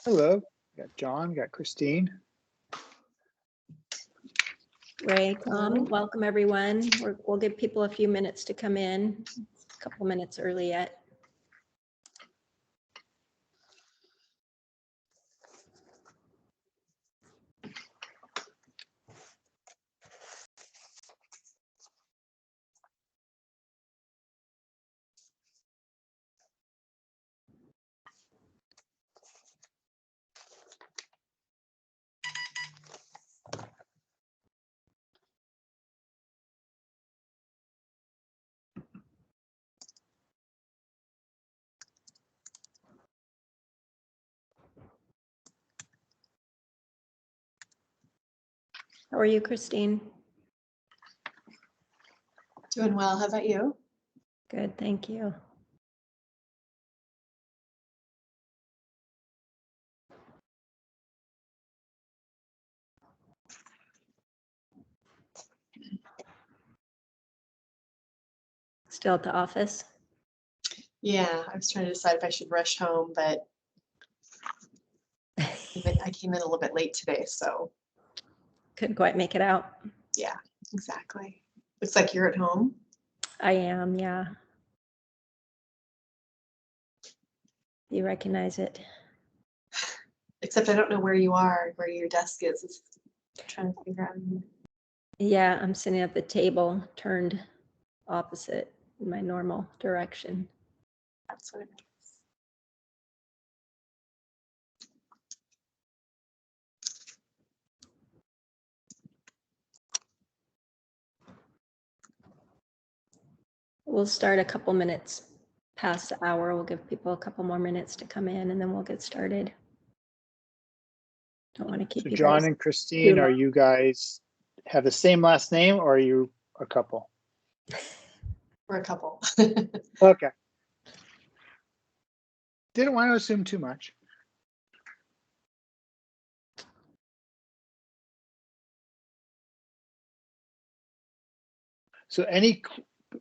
Hello, got John, got Christine. Ray, Tom, welcome everyone. We'll give people a few minutes to come in. It's a couple minutes early yet. How are you, Christine? Doing well. How about you? Good, thank you. Still at the office? Yeah, I was trying to decide if I should rush home, but I came in a little bit late today, so Couldn't quite make it out. yeah, exactly. Looks like you're at home. I am, yeah. You recognize it? Except I don't know where you are, where your desk is. I'm trying to figure out. Yeah, I'm sitting at the table, turned opposite in my normal direction. That's what it is. We'll start a couple minutes past the hour. We'll give people a couple more minutes to come in and then we'll get started. Don't want to keep So you John guys and Christine, too are long. you guys have the same last name or are you a couple? We're a couple. Okay. Didn't want to assume too much. So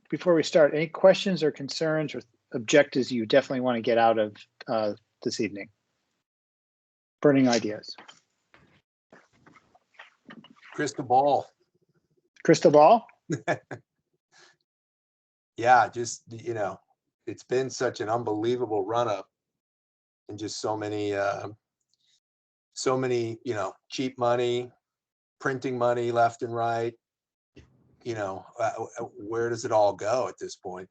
before we start, any questions or concerns or objectives you definitely want to get out of this evening? Burning ideas. Crystal ball. Crystal ball? Yeah, just, it's been such an unbelievable run up and just so many, cheap money, printing money left and right. Where does it all go at this point?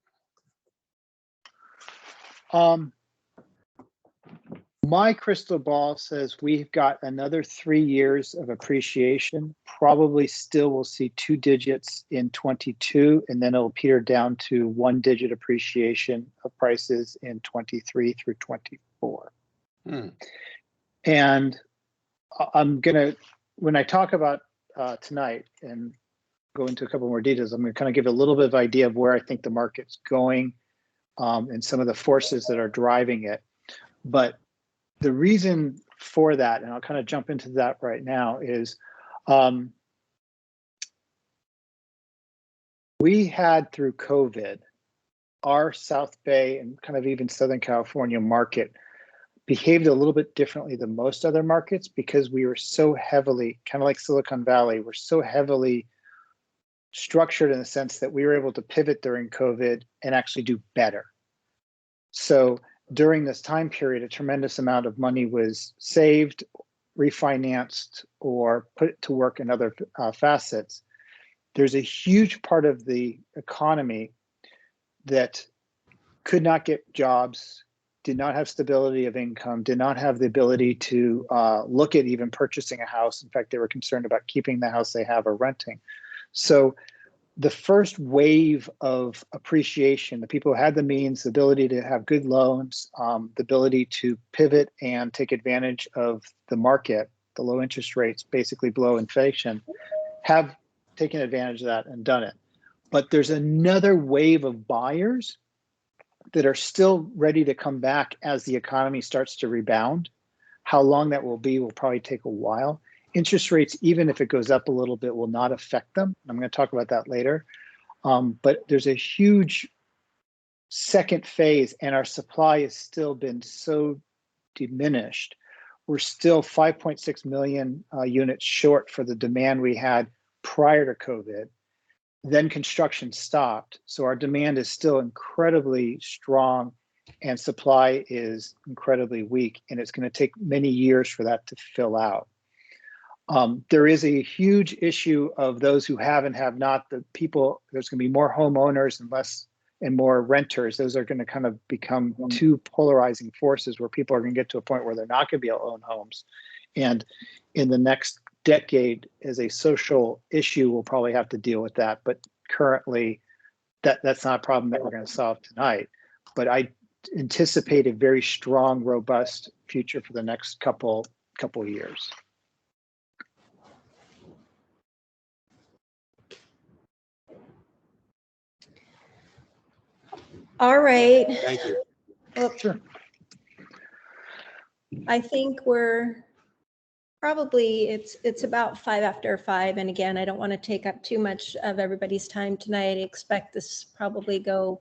My crystal ball says we've got another 3 years of appreciation. Probably still will see 2 digits in 22, and then it'll peter down to 1 digit appreciation of prices in 23 through 24. And I'm gonna, when I talk about tonight and go into a couple more details, I'm gonna kind of give a little bit of idea of where I think the market's going and some of the forces that are driving it. But the reason for that, and I'll kind of jump into that right now, is we had through COVID, our South Bay and kind of even Southern California market behaved a little bit differently than most other markets because we were so heavily, kind of like Silicon Valley, we're so heavily structured in the sense that we were able to pivot during COVID and actually do better. So during this time period, a tremendous amount of money was saved, refinanced, or put to work in other facets. There's a huge part of the economy that could not get jobs, did not have stability of income, did not have the ability to look at even purchasing a house. In fact, they were concerned about keeping the house they have or renting. So the first wave of appreciation, the people who had the means, the ability to have good loans, the ability to pivot and take advantage of the market, the low interest rates, basically below inflation, have taken advantage of that and done it. But there's another wave of buyers that are still ready to come back as the economy starts to rebound. How long that will be will probably take a while. Interest rates, even if it goes up a little bit, will not affect them. I'm going to talk about that later. But there's a huge second phase, and our supply has still been so diminished. we're still 5.6 million units short for the demand we had prior to COVID. Then construction stopped. So our demand is still incredibly strong and supply is incredibly weak. And it's going to take many years for that to fill out. There is a huge issue of those who have and have not. The people, there's going to be more homeowners and more renters. Those are going to kind of become two polarizing forces where people are going to get to a point where they're not going to be able to own homes. And in the next decade, as a social issue, we'll probably have to deal with that. But currently, that's not a problem that we're going to solve tonight. But I anticipate a very strong, robust future for the next couple years. All right. Thank you. Well, Sure. I think we're probably, it's about 5:05. And again, I don't want to take up too much of everybody's time tonight. I expect this probably go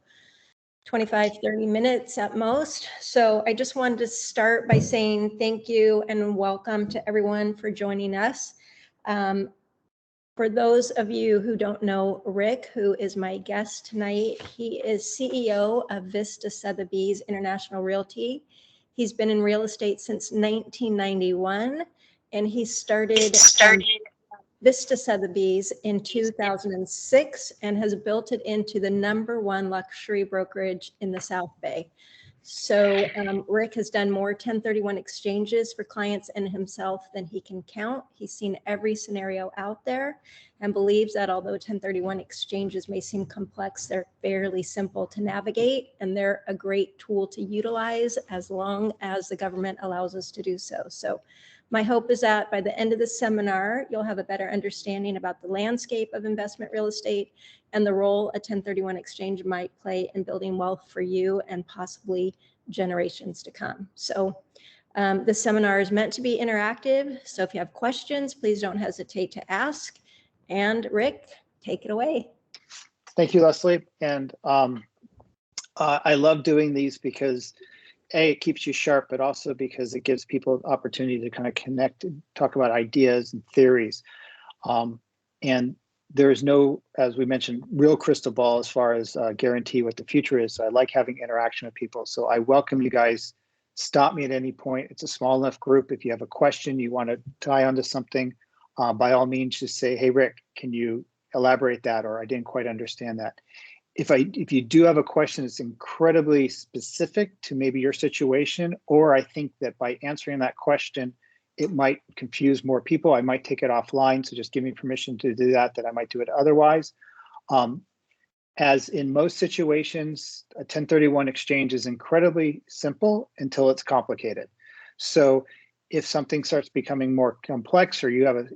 25, 30 minutes at most. So I just wanted to start by saying thank you and welcome to everyone for joining us. For those of you who don't know Rick, who is my guest tonight, he is CEO of 𝗩𝗶𝗱𝗲𝗲 International Realty. He's been in real estate since 1991, and he started 𝗩𝗶𝗱𝗲𝗲 in 2006 and has built it into the #1 luxury brokerage in the South Bay. So Rick has done more 1031 exchanges for clients and himself than he can count. He's seen every scenario out there and believes that although 1031 exchanges may seem complex, they're fairly simple to navigate, and they're a great tool to utilize as long as the government allows us to do so. So my hope is that by the end of the seminar, you'll have a better understanding about the landscape of investment real estate and the role a 1031 exchange might play in building wealth for you and possibly generations to come. So the seminar is meant to be interactive. So if you have questions, please don't hesitate to ask. And Rick, take it away. Thank you, Leslie. And I love doing these because A, it keeps you sharp, but also because it gives people the opportunity to kind of connect and talk about ideas and theories. And there is no, as we mentioned, real crystal ball as far as guarantee what the future is. So I like having interaction with people. So I welcome you guys. Stop me at any point. It's a small enough group. If you have a question, you want to tie onto something, by all means, just say, hey, Rick, can you elaborate that? Or I didn't quite understand that. If you do have a question that's incredibly specific to maybe your situation, or I think that by answering that question, it might confuse more people, I might take it offline. So just give me permission to do that I might do it otherwise. As in most situations, a 1031 exchange is incredibly simple until it's complicated. So if something starts becoming more complex or you have a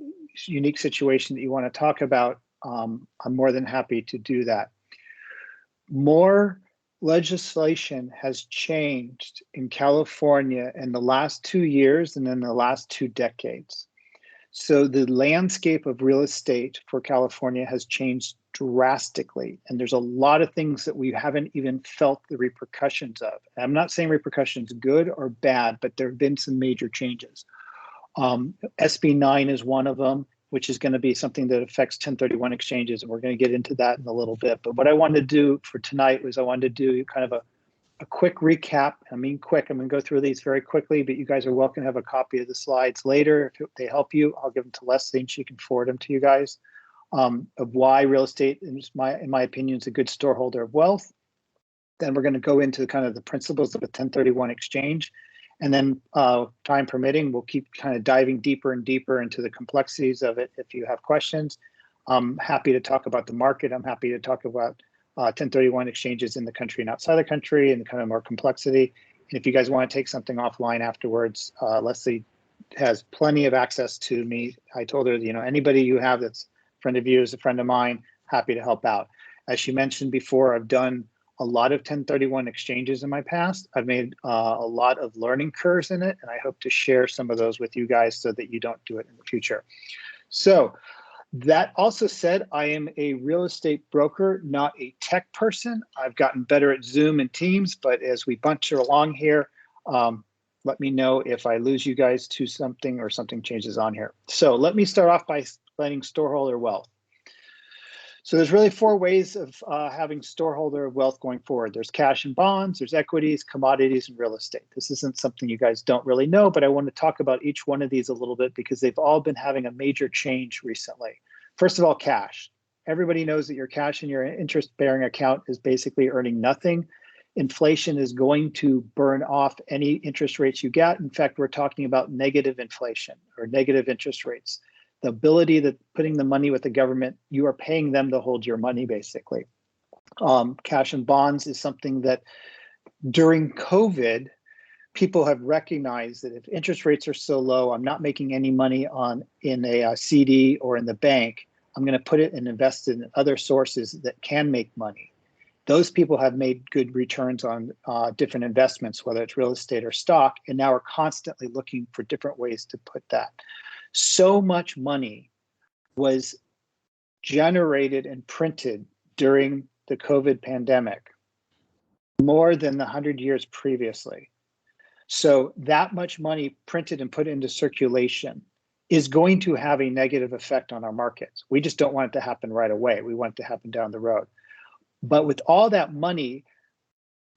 unique situation that you want to talk about, I'm more than happy to do that. More legislation has changed in California in the last 2 years and in the last 2 decades. So the landscape of real estate for California has changed drastically. And there's a lot of things that we haven't even felt the repercussions of. I'm not saying repercussions good or bad, but there have been some major changes. SB 9 is one of them, which is going to be something that affects 1031 exchanges. And we're going to get into that in a little bit. But what I wanted to do for tonight was I wanted to do kind of a quick recap. I mean, quick, I'm going to go through these very quickly, but you guys are welcome to have a copy of the slides later. If they help you, I'll give them to Leslie and she can forward them to you guys, of why real estate, in my opinion, is a good storeholder of wealth. Then we're going to go into kind of the principles of a 1031 exchange. And then time permitting, we'll keep kind of diving deeper and deeper into the complexities of it. If you have questions, I'm happy to talk about the market. I'm happy to talk about 1031 exchanges in the country and outside the country and kind of more complexity. And if you guys want to take something offline afterwards, Leslie has plenty of access to me. I told her, you know, anybody you have that's a friend of you is a friend of mine, happy to help out. As she mentioned before, I've done a lot of 1031 exchanges in my past. I've made a lot of learning curves in it, and I hope to share some of those with you guys so that you don't do it in the future. So that also said, I am a real estate broker, not a tech person. I've gotten better at Zoom and Teams, but as we bunch along here, Let me know if I lose you guys to something or something changes on here. So let me start off by explaining storeholder wealth. So there's really four ways of having storeholder wealth going forward. There's cash and bonds, there's equities, commodities, and real estate. This isn't something you guys don't really know, but I want to talk about each one of these a little bit because they've all been having a major change recently. First of all, cash. Everybody knows that your cash in your interest-bearing account is basically earning nothing. Inflation is going to burn off any interest rates you get. In fact, we're talking about negative inflation or negative interest rates. The ability that putting the money with the government, you are paying them to hold your money, basically. Cash and bonds is something that during COVID, people have recognized that if interest rates are so low, I'm not making any money in a CD or in the bank. I'm going to put it and invest it in other sources that can make money. Those people have made good returns on different investments, whether it's real estate or stock, and now are constantly looking for different ways to put that. So much money was generated and printed during the COVID pandemic, more than the 100 years previously. So that much money printed and put into circulation is going to have a negative effect on our markets. We just don't want it to happen right away. We want it to happen down the road. But with all that money,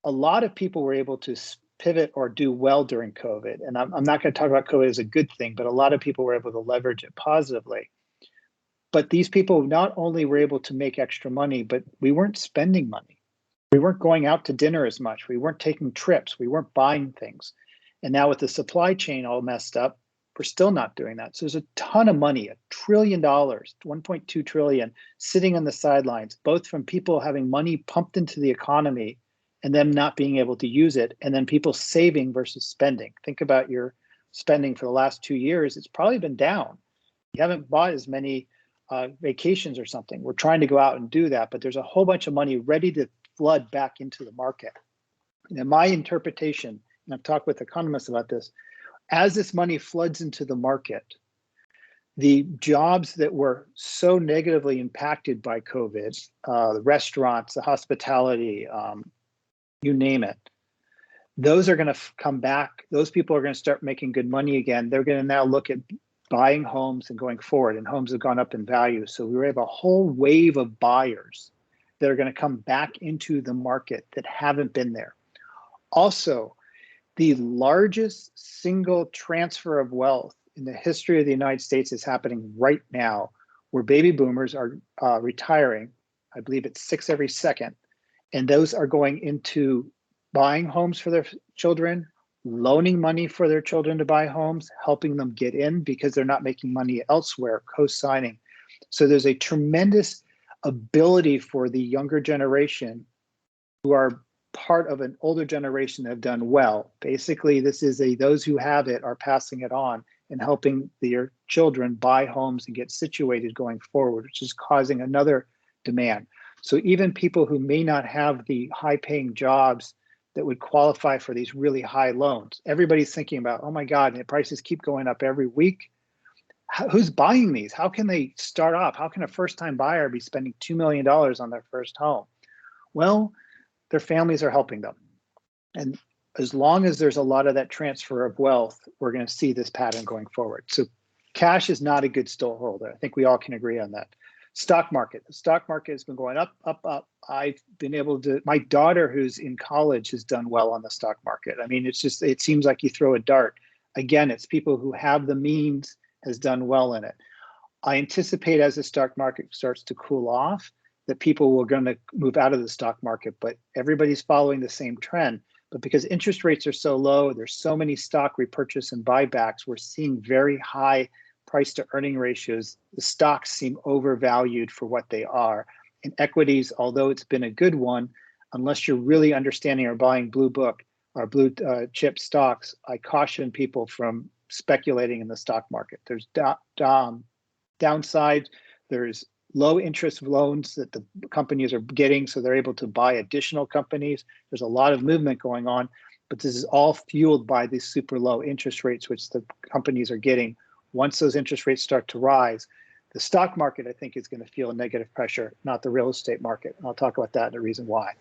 a lot of people were able to pivot or do well during COVID. And I'm not going to talk about COVID as a good thing, but a lot of people were able to leverage it positively. But these people not only were able to make extra money, but we weren't spending money. We weren't going out to dinner as much. We weren't taking trips. We weren't buying things. And now with the supply chain all messed up, we're still not doing that. So there's a ton of money, $1 trillion, 1.2 trillion, sitting on the sidelines, both from people having money pumped into the economy and them not being able to use it, and then people saving versus spending. Think about your spending for the last 2 years. It's probably been down. You haven't bought as many vacations or something. We're trying to go out and do that, but there's a whole bunch of money ready to flood back into the market. And in my interpretation, and I've talked with economists about this, as this money floods into the market, the jobs that were so negatively impacted by COVID, the restaurants, the hospitality, you name it, those are going to come back. Those people are going to start making good money again. They're going to now look at buying homes and going forward, and homes have gone up in value. So we have a whole wave of buyers that are going to come back into the market that haven't been there. Also, the largest single transfer of wealth in the history of the United States is happening right now, where baby boomers are retiring. I believe it's 6 every second. And those are going into buying homes for their children, loaning money for their children to buy homes, helping them get in because they're not making money elsewhere, co-signing. So there's a tremendous ability for the younger generation who are part of an older generation that have done well. Basically, this is those who have it are passing it on and helping their children buy homes and get situated going forward, which is causing another demand. So even people who may not have the high-paying jobs that would qualify for these really high loans, everybody's thinking about, oh my God, the prices keep going up every week. Who's buying these? How can they start off? How can a first-time buyer be spending $2 million on their first home? Well, their families are helping them. And as long as there's a lot of that transfer of wealth, we're going to see this pattern going forward. So cash is not a good storeholder. I think we all can agree on that. Stock market. The stock market has been going up, up, up. I've been able to, my daughter who's in college has done well on the stock market. I mean, it's just, it seems like you throw a dart. Again, it's people who have the means has done well in it. I anticipate as the stock market starts to cool off, that people were going to move out of the stock market, but everybody's following the same trend. But because interest rates are so low, there's so many stock repurchase and buybacks, we're seeing very high price to earning ratios. The stocks seem overvalued for what they are. And equities, although it's been a good one, unless you're really understanding or buying blue book or blue chip stocks, I caution people from speculating in the stock market. There's downside, there's low interest loans that the companies are getting, so they're able to buy additional companies. There's a lot of movement going on, but this is all fueled by these super low interest rates, which the companies are getting. Once those interest rates start to rise, the stock market, I think, is going to feel a negative pressure, not the real estate market. And I'll talk about that and the reason why.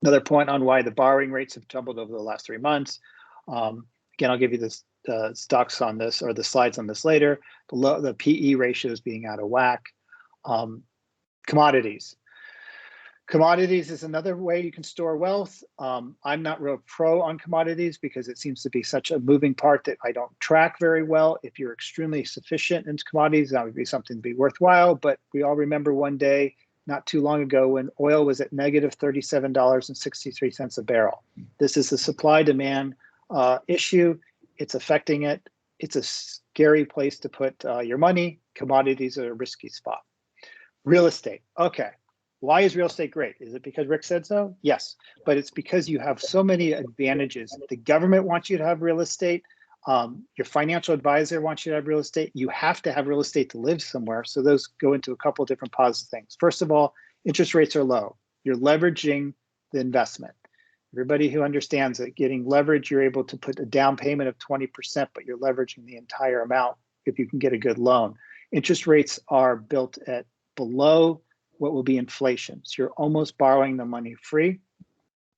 Another point on why the borrowing rates have tumbled over the last 3 months. Again, I'll give you the stocks on this or the slides on this later. The PE ratios being out of whack. Commodities. Commodities is another way you can store wealth. I'm not real pro on commodities because it seems to be such a moving part that I don't track very well. If you're extremely sufficient in commodities, that would be something to be worthwhile. But we all remember one day, not too long ago, when oil was at negative $37.63 a barrel. This is a supply-demand issue. It's affecting it. It's a scary place to put your money. Commodities are a risky spot. Real estate. Okay. Why is real estate great? Is it because Rick said so? Yes, but it's because you have so many advantages. The government wants you to have real estate. Your financial advisor wants you to have real estate. You have to have real estate to live somewhere. So those go into a couple of different positive things. First of all, interest rates are low. You're leveraging the investment. Everybody who understands that getting leverage, you're able to put a down payment of 20%, but you're leveraging the entire amount if you can get a good loan. Interest rates are built at below what will be inflation. So you're almost borrowing the money free.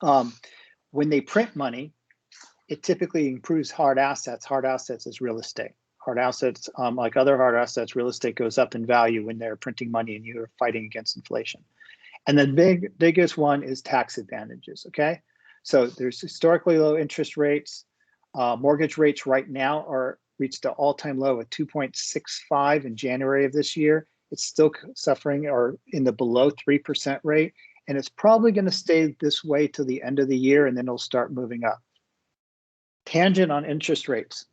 When they print money, it typically improves hard assets. Hard assets is real estate. Hard assets, like other hard assets, real estate goes up in value when they're printing money and you're fighting against inflation. And the biggest one is tax advantages, okay? So there's historically low interest rates. Mortgage rates right now are reached an all-time low at 2.65 in January of this year. It's still suffering or in the below 3% rate, and it's probably going to stay this way till the end of the year, and then it'll start moving up. Tangent on interest rates.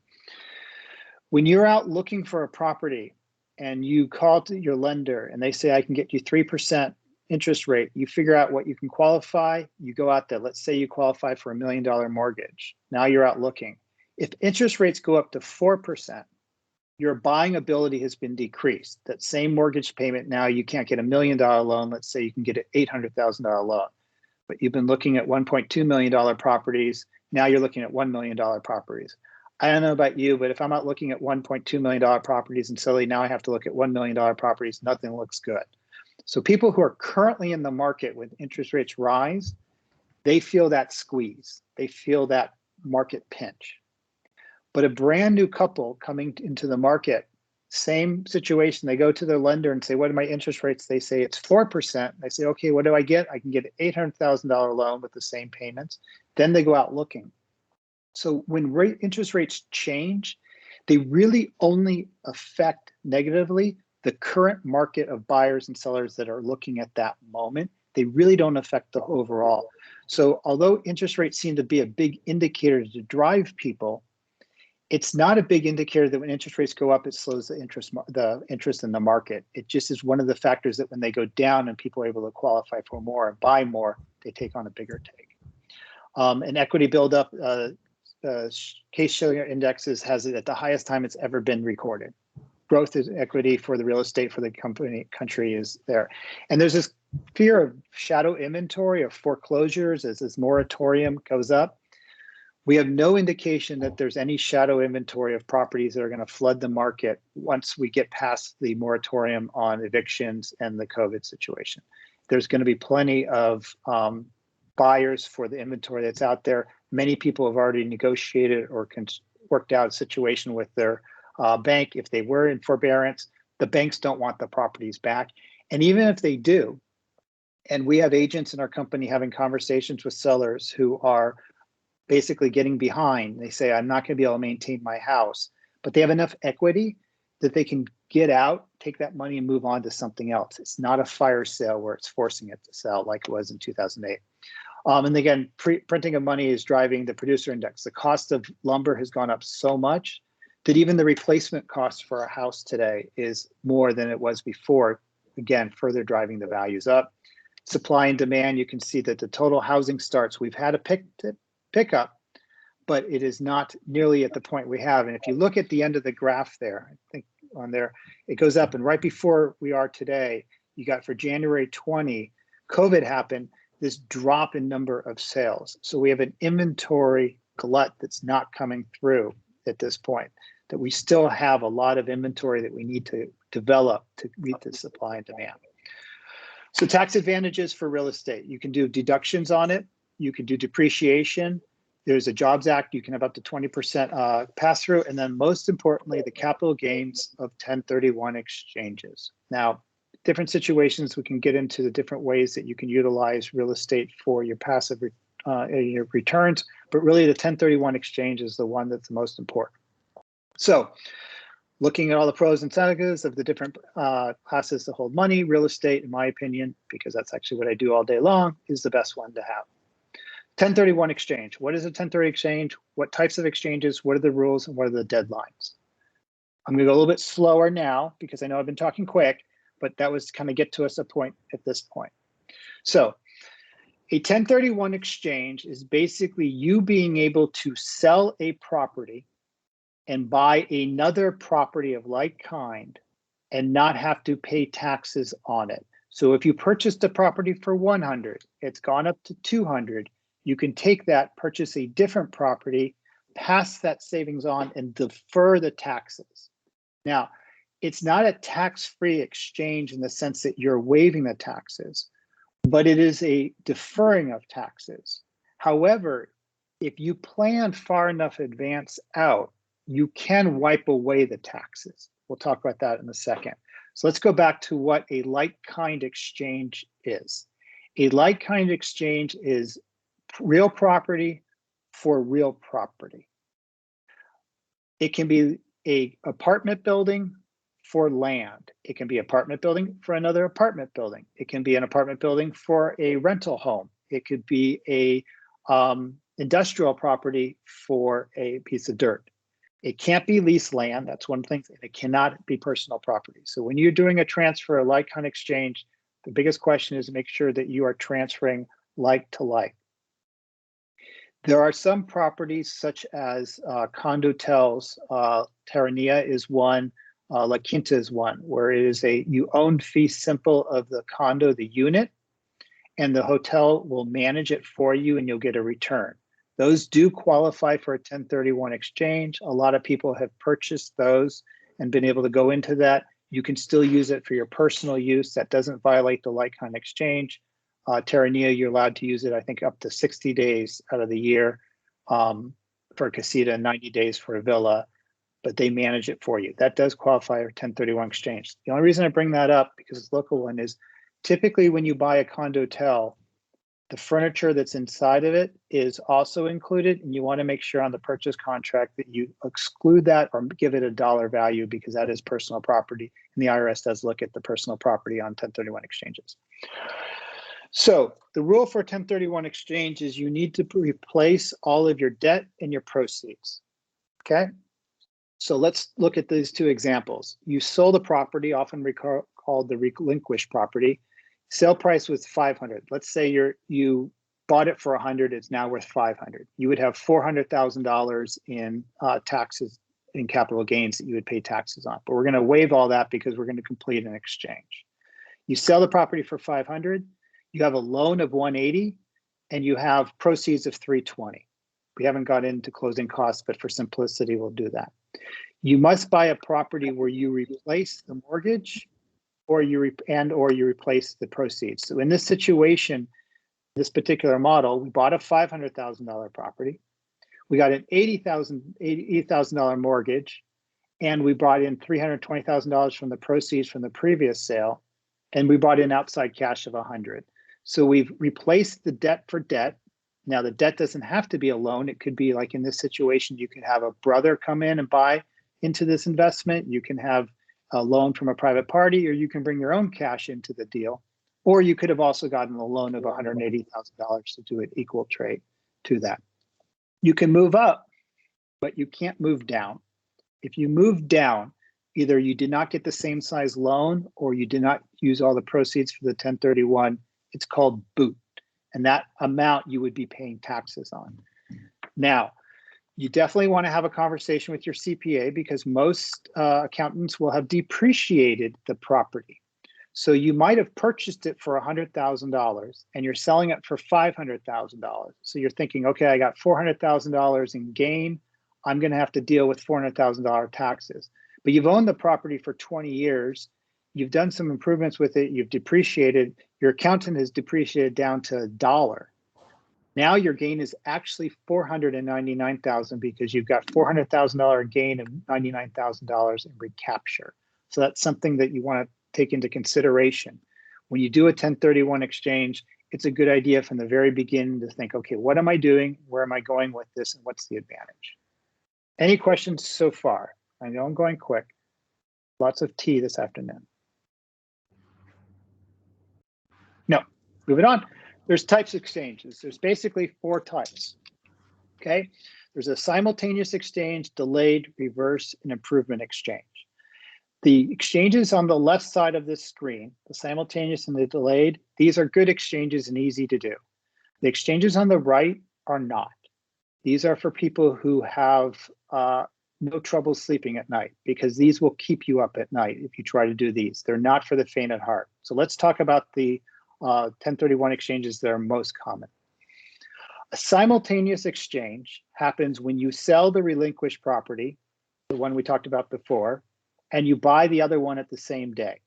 When you're out looking for a property and you call to your lender and they say, I can get you 3% interest rate, you figure out what you can qualify, you go out there. Let's say you qualify for $1 million mortgage. Now you're out looking. If interest rates go up to 4%, your buying ability has been decreased. That same mortgage payment, now you can't get $1 million loan. Let's say you can get an $800,000 loan, but you've been looking at $1.2 million properties. Now you're looking at $1 million properties. I don't know about you, but if I'm out looking at $1.2 million properties and suddenly now I have to look at $1 million properties, nothing looks good. So people who are currently in the market when interest rates rise, they feel that squeeze. They feel that market pinch. But a brand new couple coming into the market, same situation, they go to their lender and say, what are my interest rates? They say it's 4%. They say, okay, what do I get? I can get an $800,000 loan with the same payments. Then they go out looking. So when interest rates change, they really only affect negatively the current market of buyers and sellers that are looking at that moment. They really don't affect the overall. So although interest rates seem to be a big indicator to drive people, it's not a big indicator that when interest rates go up, it slows the interest in the market. It just is one of the factors that when they go down and people are able to qualify for more and buy more, they take on a bigger take. An equity buildup, Case-Shiller indexes has it at the highest time it's ever been recorded. Growth is equity for the real estate for the country is there. And there's this fear of shadow inventory of foreclosures as this moratorium goes up. We have no indication that there's any shadow inventory of properties that are going to flood the market once we get past the moratorium on evictions and the COVID situation. There's going to be plenty of buyers for the inventory that's out there. Many people have already negotiated or worked out a situation with their bank. If they were in forbearance, the banks don't want the properties back. And even if they do, and we have agents in our company having conversations with sellers who are basically getting behind. They say, I'm not going to be able to maintain my house, but they have enough equity that they can get out, take that money and move on to something else. It's not a fire sale where it's forcing it to sell like it was in 2008. And again, printing of money is driving the producer index. The cost of lumber has gone up so much that even the replacement cost for a house today is more than it was before, again, further driving the values up. Supply and demand, you can see that the total housing starts, we've had a pickup, but it is not nearly at the point we have. And if you look at the end of the graph there, I think on there, it goes up. And right before we are today, you got for January 20, COVID happened, this drop in number of sales. So we have an inventory glut that's not coming through at this point, that we still have a lot of inventory that we need to develop to meet the supply and demand. So tax advantages for real estate. You can do deductions on it. You can do depreciation. There's a Jobs Act, you can have up to 20% pass-through, and then most importantly, the capital gains of 1031 exchanges. Now, different situations, we can get into the different ways that you can utilize real estate for your passive your returns, but really the 1031 exchange is the one that's the most important. So, looking at all the pros and cons of the different classes to hold money, real estate, in my opinion, because that's actually what I do all day long, is the best one to have. 1031 exchange. What is a 1030 exchange? What types of exchanges? What are the rules and what are the deadlines? I'm going to go a little bit slower now because I know I've been talking quick, but that was kind of get to us a point at this point. So a 1031 exchange is basically you being able to sell a property and buy another property of like kind and not have to pay taxes on it. So if you purchased a property for 100, it's gone up to 200, you can take that, purchase a different property, pass that savings on and defer the taxes. Now, it's not a tax-free exchange in the sense that you're waiving the taxes, but it is a deferring of taxes. However, if you plan far enough advance out, you can wipe away the taxes. We'll talk about that in a second. So let's go back to what a like-kind exchange is. A like-kind exchange is real property for real property. It can be an apartment building for land. It can be an apartment building for another apartment building. It can be an apartment building for a rental home. It could be a industrial property for a piece of dirt. It can't be leased land. That's one thing. And it cannot be personal property. So when you're doing a transfer, a like-kind exchange, the biggest question is to make sure that you are transferring like to like. There are some properties such as condotels. Terranea is one. La Quinta is one, where it is you own fee simple of the condo, the unit, and the hotel will manage it for you and you'll get a return. Those do qualify for a 1031 exchange. A lot of people have purchased those and been able to go into that. You can still use it for your personal use. That doesn't violate the like-kind exchange. Terranea, you're allowed to use it, I think, up to 60 days out of the year for a casita, 90 days for a villa, but they manage it for you. That does qualify for 1031 exchange. The only reason I bring that up, because it's a local one, is typically when you buy a condotel, the furniture that's inside of it is also included, and you want to make sure on the purchase contract that you exclude that or give it a dollar value because that is personal property, and the IRS does look at the personal property on 1031 exchanges. So the rule for 1031 exchange is you need to replace all of your debt and your proceeds, okay? So let's look at these two examples. You sold a property, often called the relinquished property. Sale price was 500. Let's say you bought it for 100, it's now worth 500. You would have $400,000 in taxes in capital gains that you would pay taxes on. But we're going to waive all that because we're going to complete an exchange. You sell the property for 500, you have a loan of 180, and you have proceeds of 320. We haven't got into closing costs, but for simplicity, we'll do that. You must buy a property where you replace the mortgage or you replace the proceeds. So in this situation, this particular model, we bought a $500,000 property. We got an $80,000 mortgage, and we brought in $320,000 from the proceeds from the previous sale, and we brought in outside cash of 100. So we've replaced the debt for debt. Now the debt doesn't have to be a loan. It could be like in this situation, you could have a brother come in and buy into this investment. You can have a loan from a private party, or you can bring your own cash into the deal. Or you could have also gotten a loan of $180,000 to do an equal trade to that. You can move up, but you can't move down. If you move down, either you did not get the same size loan or you did not use all the proceeds for the 1031. It's called boot. And that amount you would be paying taxes on. Now, you definitely want to have a conversation with your CPA because most accountants will have depreciated the property. So you might have purchased it for $100,000 and you're selling it for $500,000. So you're thinking, okay, I got $400,000 in gain. I'm going to have to deal with $400,000 taxes. But you've owned the property for 20 years. You've done some improvements with it. You've depreciated. Your accountant has depreciated down to $1. Now your gain is actually $499,000 because you've got $400,000 gain and $99,000 in recapture. So that's something that you want to take into consideration. When you do a 1031 exchange, it's a good idea from the very beginning to think, okay, what am I doing? Where am I going with this? And what's the advantage? Any questions so far? I know I'm going quick. Lots of tea this afternoon. No, moving on. There's types of exchanges. There's basically 4 types, okay? There's a simultaneous exchange, delayed, reverse, and improvement exchange. The exchanges on the left side of this screen, the simultaneous and the delayed, these are good exchanges and easy to do. The exchanges on the right are not. These are for people who have no trouble sleeping at night, because these will keep you up at night if you try to do these. They're not for the faint at heart. So let's talk about the 1031 exchanges that are most common. A simultaneous exchange happens when you sell the relinquished property, the one we talked about before, and you buy the other one at the same day.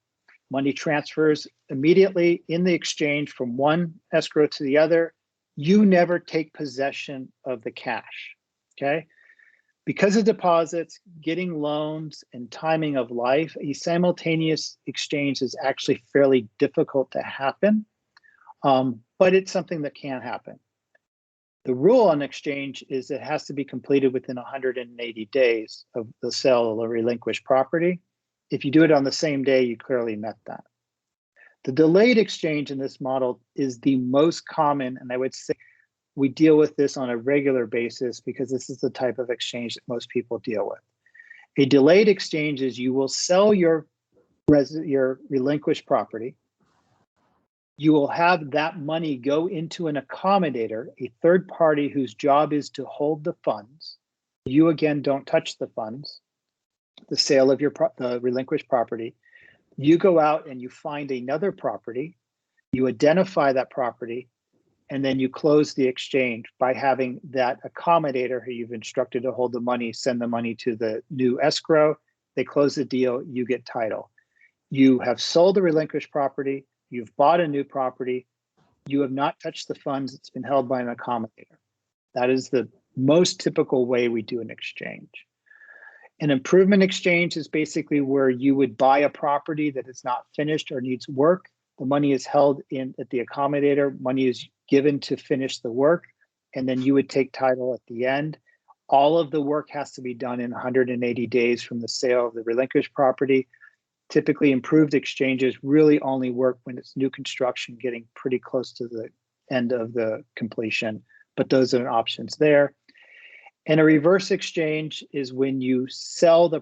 Money transfers immediately in the exchange from one escrow to the other. You never take possession of the cash, okay? Because of deposits, getting loans, and timing of life, a simultaneous exchange is actually fairly difficult to happen, but it's something that can happen. The rule on exchange is it has to be completed within 180 days of the sale of a relinquished property. If you do it on the same day, you clearly met that. The delayed exchange in this model is the most common, and I would say we deal with this on a regular basis because this is the type of exchange that most people deal with. A delayed exchange is you will sell your relinquished property. You will have that money go into an accommodator, a third party whose job is to hold the funds. You, again, don't touch the funds, the sale of your relinquished property. You go out and you find another property, you identify that property, and then you close the exchange by having that accommodator who you've instructed to hold the money, send the money to the new escrow, they close the deal, you get title. You have sold the relinquished property, you've bought a new property, you have not touched the funds, it's been held by an accommodator. That is the most typical way we do an exchange. An improvement exchange is basically where you would buy a property that is not finished or needs work. The money is held at the accommodator, money is given to finish the work, and then you would take title at the end. All of the work has to be done in 180 days from the sale of the relinquished property. Typically, improved exchanges really only work when it's new construction, getting pretty close to the end of the completion, but those are options there. And a reverse exchange is when you sell the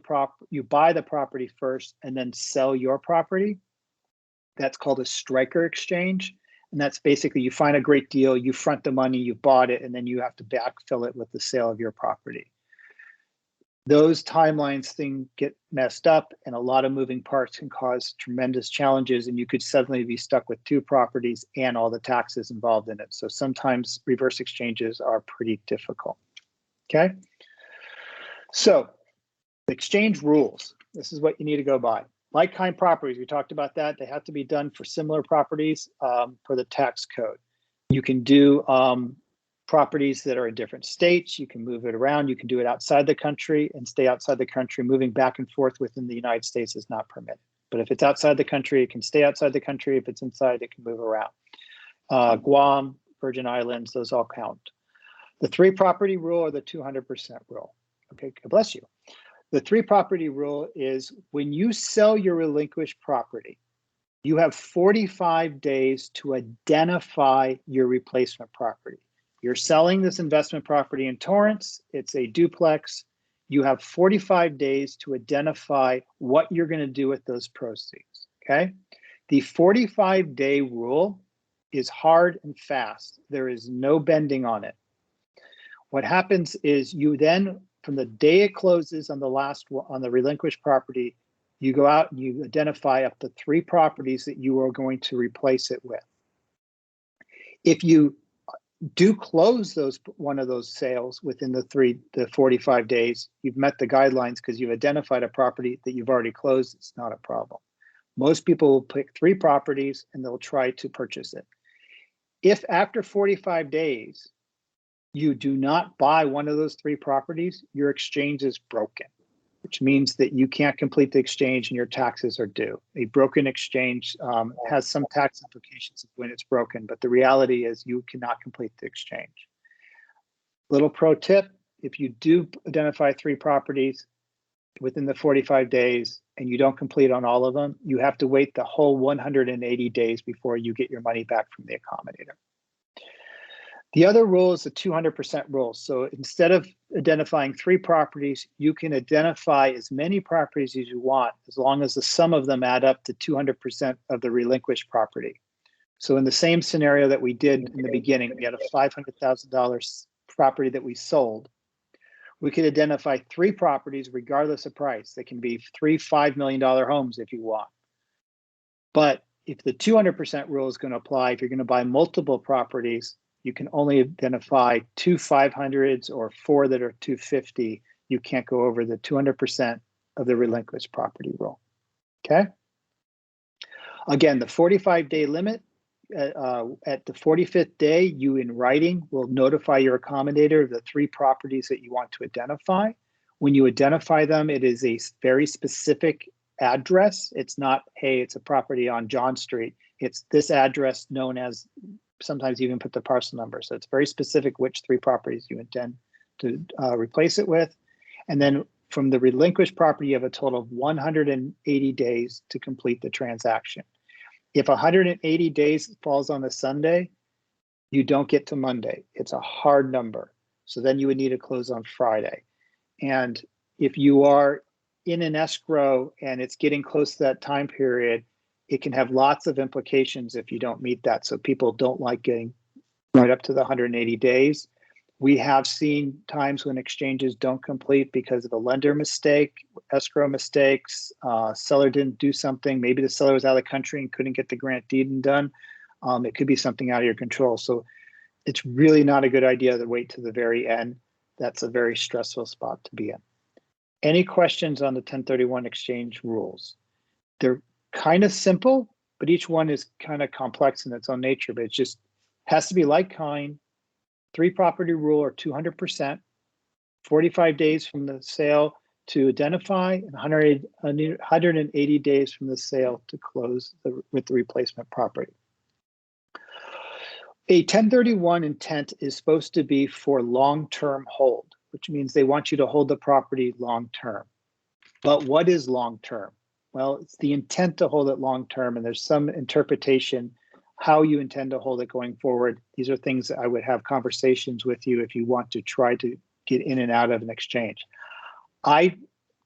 you buy the property first and then sell your property. That's called a striker exchange. And that's basically you find a great deal, you front the money, you bought it, and then you have to backfill it with the sale of your property. Those timelines get messed up, and a lot of moving parts can cause tremendous challenges, and you could suddenly be stuck with 2 properties and all the taxes involved in it. So sometimes reverse exchanges are pretty difficult. Okay, so exchange rules. This is what you need to go by. Like-kind properties, we talked about that. They have to be done for similar properties for the tax code. You can do properties that are in different states. You can move it around. You can do it outside the country and stay outside the country. Moving back and forth within the United States is not permitted. But if it's outside the country, it can stay outside the country. If it's inside, it can move around. Guam, Virgin Islands, those all count. The 3 property rule or the 200% rule. Okay, God bless you. The 3 property rule is when you sell your relinquished property, you have 45 days to identify your replacement property. You're selling this investment property in Torrance, it's a duplex. You have 45 days to identify what you're going to do with those proceeds, okay? The 45-day rule is hard and fast. There is no bending on it. What happens is you then, from the day it closes on the relinquished property, you go out and you identify up to 3 properties that you are going to replace it with. If you do close one of those sales within the 45 days, you've met the guidelines because you've identified a property that you've already closed. It's not a problem. Most people will pick 3 properties and they'll try to purchase it. If after 45 days you do not buy one of those 3 properties, your exchange is broken, which means that you can't complete the exchange and your taxes are due. A broken exchange has some tax implications when it's broken, but the reality is you cannot complete the exchange. Little pro tip, if you do identify 3 properties within the 45 days and you don't complete on all of them, you have to wait the whole 180 days before you get your money back from the accommodator. The other rule is the 200% rule. So instead of identifying 3 properties, you can identify as many properties as you want, as long as the sum of them add up to 200% of the relinquished property. So in the same scenario that we did in the beginning, we had a $500,000 property that we sold. We could identify 3 properties regardless of price. They can be 3 $5 million homes if you want. But if the 200% rule is going to apply, if you're going to buy multiple properties, you can only identify 2 500s or 4 that are 250. You can't go over the 200% of the relinquished property rule. Okay. Again, the 45-day limit, at the 45th day, you in writing will notify your accommodator of the 3 properties that you want to identify. When you identify them, it is a very specific address. It's not, hey, it's a property on John Street. It's this address known as, sometimes you even put the parcel number. So it's very specific which 3 properties you intend to replace it with. And then from the relinquished property, you have a total of 180 days to complete the transaction. If 180 days falls on a Sunday, you don't get to Monday. It's a hard number. So then you would need to close on Friday. And if you are in an escrow and it's getting close to that time period, it can have lots of implications if you don't meet that. So people don't like getting right up to the 180 days. We have seen times when exchanges don't complete because of a lender mistake, escrow mistakes, seller didn't do something. Maybe the seller was out of the country and couldn't get the grant deed done. It could be something out of your control. So it's really not a good idea to wait to the very end. That's a very stressful spot to be in. Any questions on the 1031 exchange rules? They're kind of simple, but each one is kind of complex in its own nature, but it just has to be like kind. 3 property rule or 200%, 45 days from the sale to identify, and 180 days from the sale to close with the replacement property. A 1031 intent is supposed to be for long-term hold, which means they want you to hold the property long-term. But what is long-term? Well, it's the intent to hold it long-term, and there's some interpretation how you intend to hold it going forward. These are things that I would have conversations with you if you want to try to get in and out of an exchange.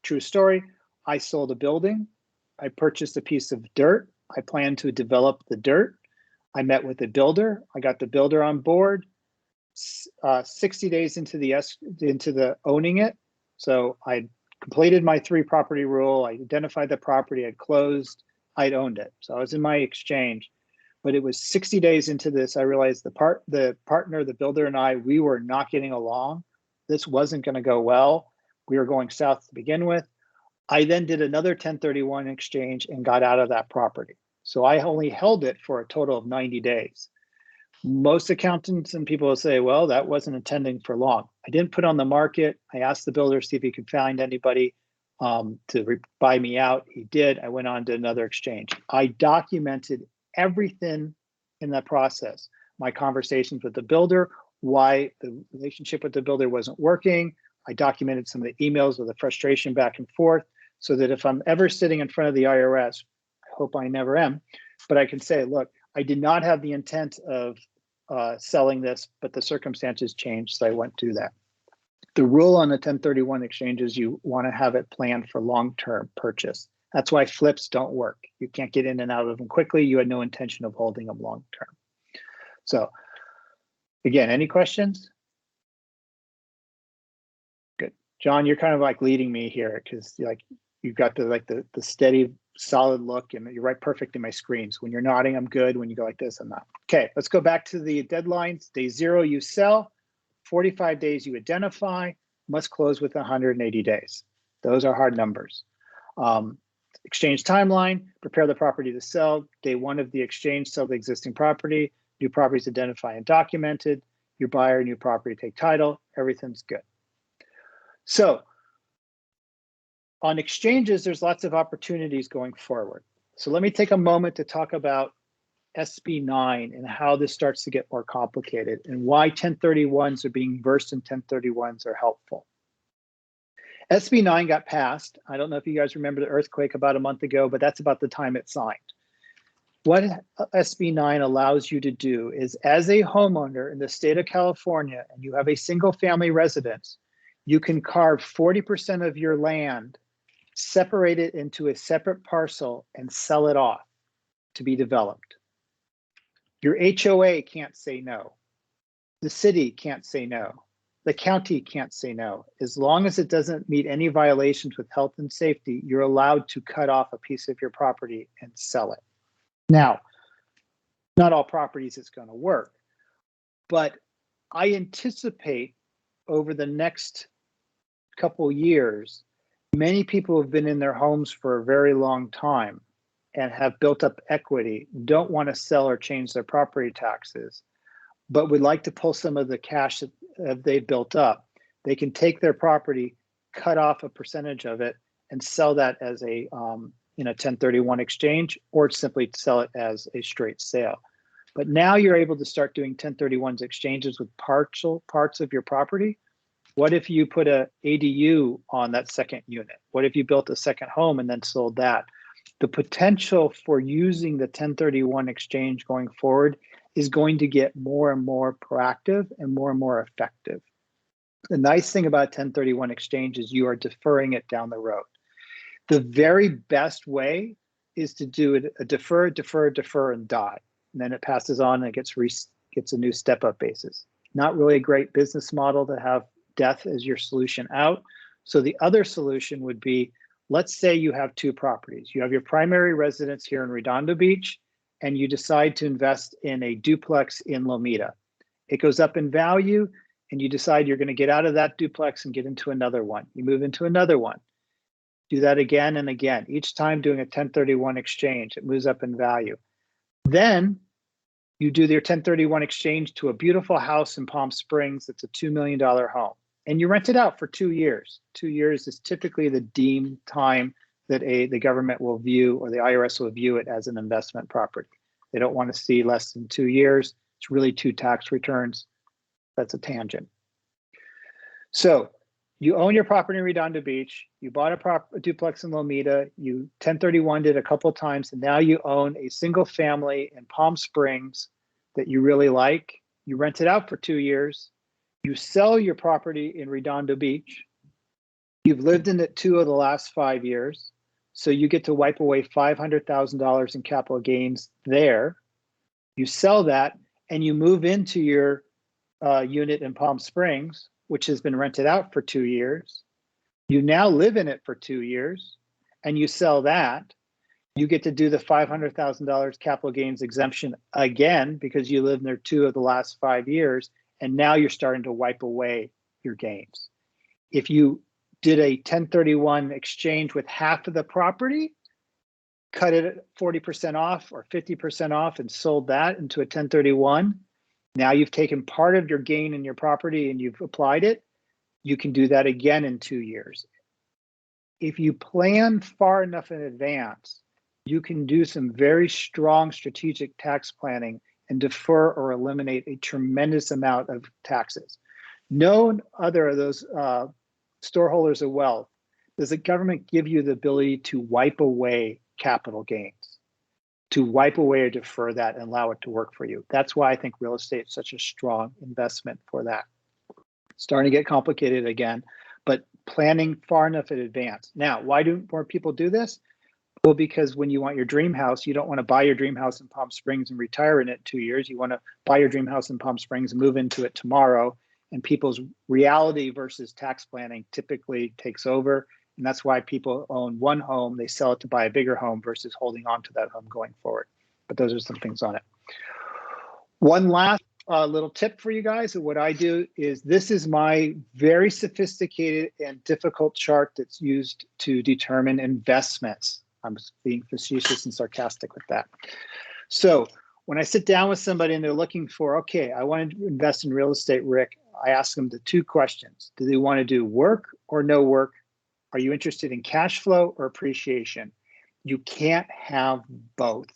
True story, I sold a building. I purchased a piece of dirt. I plan to develop the dirt. I met with the builder. I got the builder on board. 60 days into the owning it. So I completed my 3 property rule. I identified the property. I'd closed. I'd owned it. So I was in my exchange. But it was 60 days into this, I realized the partner, the builder, and I, we were not getting along. This wasn't going to go well. We were going south to begin with. I then did another 1031 exchange and got out of that property. So I only held it for a total of 90 days. Most accountants and people will say, well, that wasn't intending for long. I didn't put on the market. I asked the builder to see if he could find anybody to buy me out. He did. I went on to another exchange. I documented everything in that process. My conversations with the builder, why the relationship with the builder wasn't working. I documented some of the emails with the frustration back and forth so that if I'm ever sitting in front of the IRS, I hope I never am, but I can say, look, I did not have the intent of selling this, but the circumstances changed, so I went to that. The rule on the 1031 exchange is you want to have it planned for long-term purchase. That's why flips don't work. You can't get in and out of them quickly. You had no intention of holding them long term. So again, any questions? Good. John, you're kind of like leading me here because like you've got the steady, solid look and you're right perfect in my screens. When you're nodding, I'm good. When you go like this, I'm not. Okay, let's go back to the deadlines. Day 0, you sell. 45 days, you identify. Must close within 180 days. Those are hard numbers. Exchange timeline, prepare the property to sell. Day 1 of the exchange, sell the existing property. New properties identified and documented. you buy your new property, take title, everything's good. So on exchanges, there's lots of opportunities going forward. So let me take a moment to talk about SB 9 and how this starts to get more complicated and why 1031s are being versed in 1031s are helpful. SB 9 got passed. I don't know if you guys remember the earthquake about a month ago, but that's about the time it signed. What SB 9 allows you to do is, as a homeowner in the state of California and you have a single family residence, you can carve 40% of your land, separate it into a separate parcel, and sell it off to be developed. Your HOA can't say no. The city can't say no. The county can't say no. As long as it doesn't meet any violations with health and safety, you're allowed to cut off a piece of your property and sell it. Now, not all properties it's going to work, but I anticipate over the next couple years, many people have been in their homes for a very long time and have built up equity, don't want to sell or change their property taxes, but would like to pull some of the cash that they've built up. They can take their property, cut off a percentage of it, and sell that as a 1031 exchange, or simply sell it as a straight sale. But now you're able to start doing 1031s exchanges with partial parts of your property. What if you put a ADU on that second unit? What if you built a second home and then sold that? The potential for using the 1031 exchange going forward is going to get more and more proactive and more effective. The nice thing about 1031 exchange is you are deferring it down the road. The very best way is to do a defer, and die. And then it passes on and it gets a new step-up basis. Not really a great business model to have death as your solution out. So the other solution would be, let's say you have two properties. You have your primary residence here in Redondo Beach, and you decide to invest in a duplex in Lomita. It goes up in value, and you decide you're going to get out of that duplex and get into another one. You move into another one. Do that again and again, each time doing a 1031 exchange. It moves up in value. Then you do your 1031 exchange to a beautiful house in Palm Springs that's a $2 million home. And you rent it out for 2 years. 2 years is typically the deemed time that the government will view, or the IRS will view it as an investment property. They don't want to see less than 2 years. It's really 2 tax returns. That's a tangent. So you own your property in Redondo Beach. You bought a duplex in Lomita. You 1031'd it a couple of times, and now you own a single family in Palm Springs that you really like. You rent it out for 2 years. You sell your property in Redondo Beach. You've lived in it 2 of the last 5 years. So you get to wipe away $500,000 in capital gains there. You sell that and you move into your unit in Palm Springs, which has been rented out for 2 years. You now live in it for 2 years and you sell that. You get to do the $500,000 capital gains exemption again because you lived there 2 of the last 5 years. And now you're starting to wipe away your gains. If you did a 1031 exchange with half of the property, cut it at 40% off or 50% off and sold that into a 1031, now you've taken part of your gain in your property and you've applied it. You can do that again in 2 years. If you plan far enough in advance, you can do some very strong strategic tax planning and defer or eliminate a tremendous amount of taxes. No other of those storeholders of wealth does the government give you the ability to wipe away capital gains, to wipe away or defer that and allow it to work for you. That's why I think real estate is such a strong investment for that. Starting to get complicated again, but planning far enough in advance. Now, why do more people do this? Well, because when you want your dream house, you don't want to buy your dream house in Palm Springs and retire in it 2 years. You want to buy your dream house in Palm Springs and move into it tomorrow. And people's reality versus tax planning typically takes over. And that's why people own one home, they sell it to buy a bigger home versus holding on to that home going forward. But those are some things on it. One last little tip for you guys of what I do is this is my very sophisticated and difficult chart that's used to determine investments. I'm being facetious and sarcastic with that. So when I sit down with somebody and they're looking for, okay, I want to invest in real estate, Rick, I ask them the two questions. Do they want to do work or no work? Are you interested in cash flow or appreciation? You can't have both.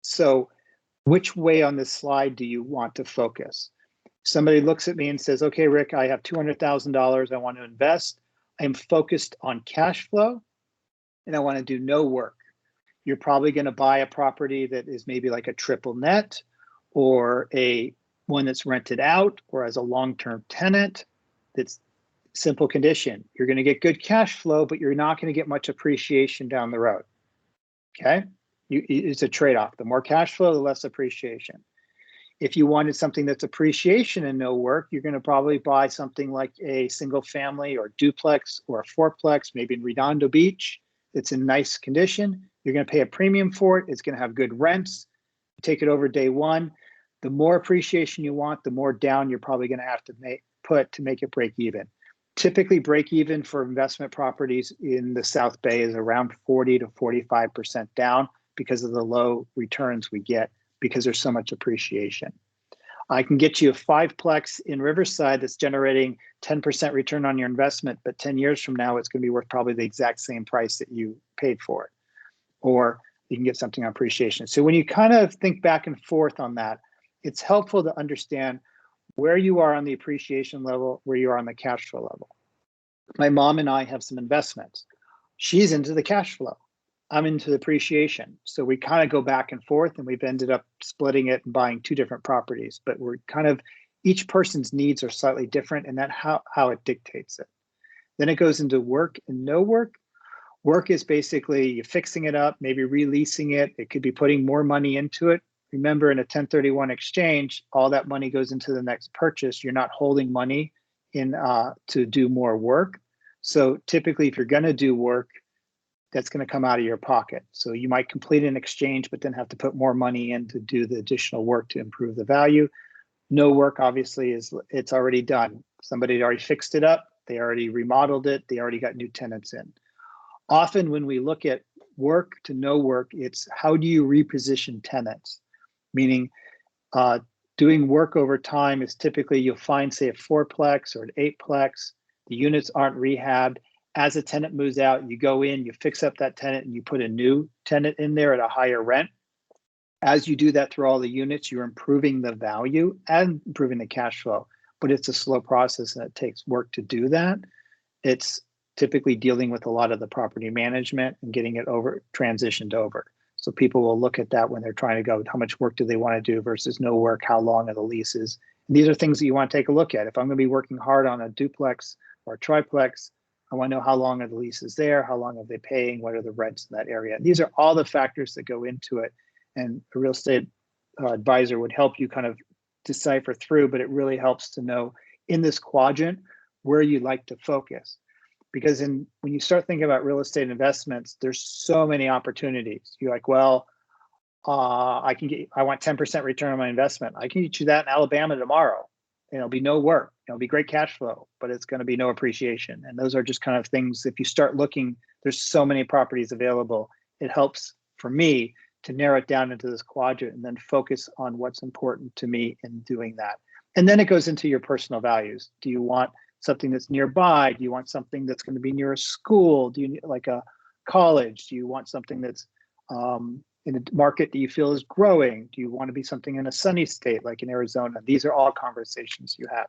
So which way on this slide do you want to focus? Somebody looks at me and says, okay, Rick, I have $200,000 I want to invest. I'm focused on cash flow and I want to do no work. You're probably going to buy a property that is maybe like a triple net or a one that's rented out or as a long-term tenant that's simple condition. You're going to get good cash flow, but you're not going to get much appreciation down the road. Okay? It's a trade-off. The more cash flow, the less appreciation. If you wanted something that's appreciation and no work, you're going to probably buy something like a single family or duplex or a fourplex, maybe in Redondo Beach. It's in nice condition. You're going to pay a premium for it. It's going to have good rents. Take it over day one. The more appreciation you want, the more down you're probably going to have to put to make it break even. Typically, break even for investment properties in the South Bay is around 40 to 45% down because of the low returns we get because there's so much appreciation. I can get you a fiveplex in Riverside that's generating 10% return on your investment, but 10 years from now, it's going to be worth probably the exact same price that you paid for it. Or you can get something on appreciation. So when you kind of think back and forth on that, it's helpful to understand where you are on the appreciation level, where you are on the cash flow level. My mom and I have some investments. She's into the cash flow. I'm into the appreciation. So we kind of go back and forth and we've ended up splitting it and buying two different properties, but we're kind of, each person's needs are slightly different and that's how it dictates it. Then it goes into work and no work. Work is basically you fixing it up, maybe releasing it. It could be putting more money into it. Remember, in a 1031 exchange, all that money goes into the next purchase. You're not holding money in to do more work. So typically, if you're going to do work, that's going to come out of your pocket. So you might complete an exchange, but then have to put more money in to do the additional work to improve the value. No work, obviously, it's already done. Somebody already fixed it up. They already remodeled it. They already got new tenants in. Often when we look at work to no work, it's how do you reposition tenants? Meaning doing work over time is typically you'll find, say, a fourplex or an eightplex. The units aren't rehabbed. As a tenant moves out, you go in, you fix up that tenant and you put a new tenant in there at a higher rent. As you do that through all the units, you're improving the value and improving the cash flow, but it's a slow process and it takes work to do that. It's typically dealing with a lot of the property management and getting it transitioned over. So people will look at that when they're trying to go, how much work do they want to do versus no work? How long are the leases? And these are things that you want to take a look at. If I'm going to be working hard on a duplex or a triplex, I want to know how long are the leases there? How long are they paying? What are the rents in that area? And these are all the factors that go into it. And a real estate advisor would help you kind of decipher through, but it really helps to know in this quadrant where you like to focus. Because when you start thinking about real estate investments, there's so many opportunities. You're like, well, I want 10% return on my investment. I can get you that in Alabama tomorrow. And it'll be no work. It'll be great cash flow, but it's going to be no appreciation. And those are just kind of things. If you start looking, there's so many properties available. It helps for me to narrow it down into this quadrant and then focus on what's important to me in doing that. And then it goes into your personal values. Do you want something that's nearby? Do you want something that's going to be near a school? Do you need like a college? Do you want something that's in a market that you feel is growing? Do you want to be something in a sunny state like in Arizona? These are all conversations you have.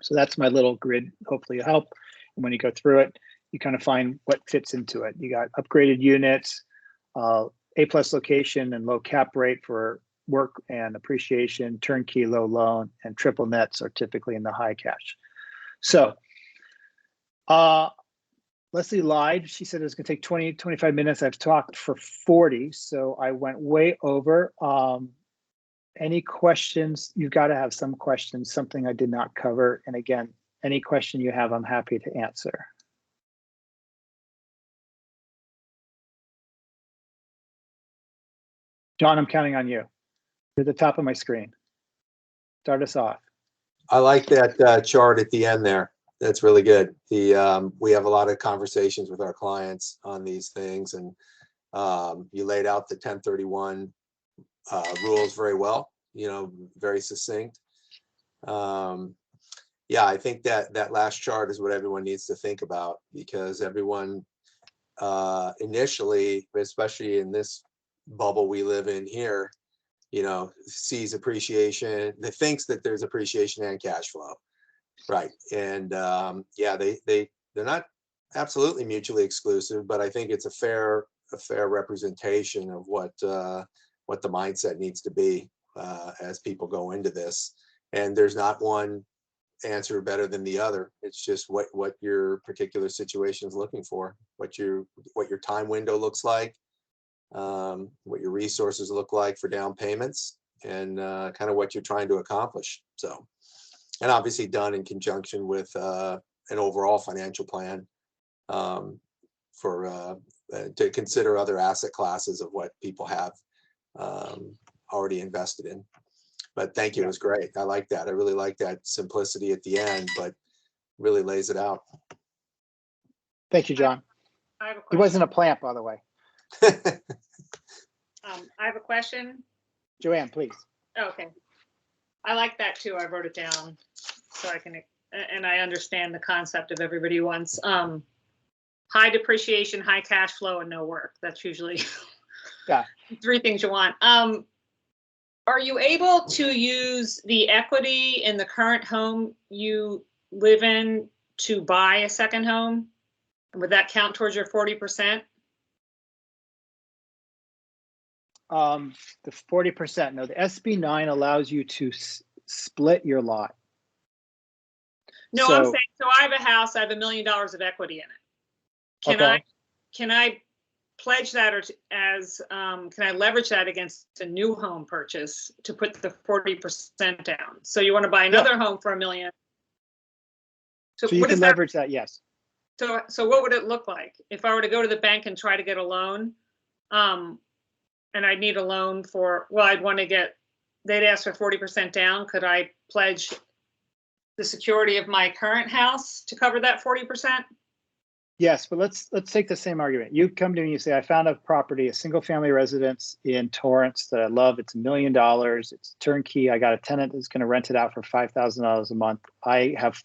So that's my little grid. Hopefully it'll help. And when you go through it, you kind of find what fits into it. You got upgraded units, A+ location and low cap rate for work and appreciation, turnkey low loan, and triple nets are typically in the high cash. So Lesli lied. She said it was going to take 20, 25 minutes. I've talked for 40, so I went way over. Any questions? You've got to have some questions, something I did not cover. And again, any question you have, I'm happy to answer. John, I'm counting on you. You're at the top of my screen. Start us off. I like that chart at the end there. That's really good. We have a lot of conversations with our clients on these things, and you laid out the 1031 rules very well, very succinct. Yeah, I think that last chart is what everyone needs to think about, because everyone initially, especially in this bubble we live in here, sees appreciation, that thinks that there's appreciation and cash flow, right? And yeah, they're not absolutely mutually exclusive, but I think it's a fair representation of what the mindset needs to be as people go into this. And there's not one answer better than the other. It's just what your particular situation is looking for, what your time window looks like, what your resources look like for down payments, and kind of what you're trying to accomplish. So, and obviously done in conjunction with an overall financial plan for to consider other asset classes of what people have already invested in. But thank you, it was great. I like that. I really like that simplicity at the end, but really lays it out. Thank you, John. I have a He question. wasn't a plant, by the way. I have a question. Joanne, please. Okay. I like that too. I wrote it down so I can, and I understand the concept of everybody wants high depreciation, high cash flow, and no work. That's usually Yeah. 3 things you want. Are you able to use the equity in the current home you live in to buy a second home? Would that count towards your 40%? The 40%. No, the SB 9 allows you to split your lot. No, I'm saying, so I have a house, I have $1 million of equity in it. Can I pledge that, or can I leverage that against a new home purchase to put the 40% down? So you want to buy another home for $1 million. So you can leverage that, yes. So what would it look like if I were to go to the bank and try to get a loan? And I need a loan for, well, I'd want to get, they'd ask for 40% down. Could I pledge the security of my current house to cover that 40%? Yes, but let's take the same argument. You come to me and you say, I found a property, a single family residence in Torrance that I love. It's $1 million. It's turnkey. I got a tenant that's going to rent it out for $5,000 a month. I have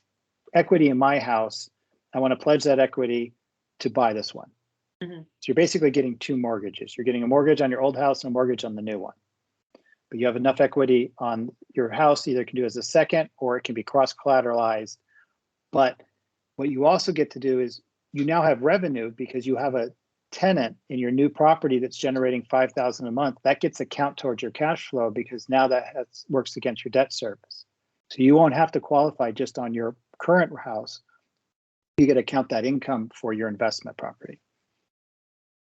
equity in my house. I want to pledge that equity to buy this one. Mm-hmm. So you're basically getting 2 mortgages. You're getting a mortgage on your old house and a mortgage on the new one. But you have enough equity on your house, either can do as a second or it can be cross-collateralized. But what you also get to do is you now have revenue because you have a tenant in your new property that's generating $5,000 a month. That gets a count towards your cash flow because now that works against your debt service. So you won't have to qualify just on your current house. You get to count that income for your investment property.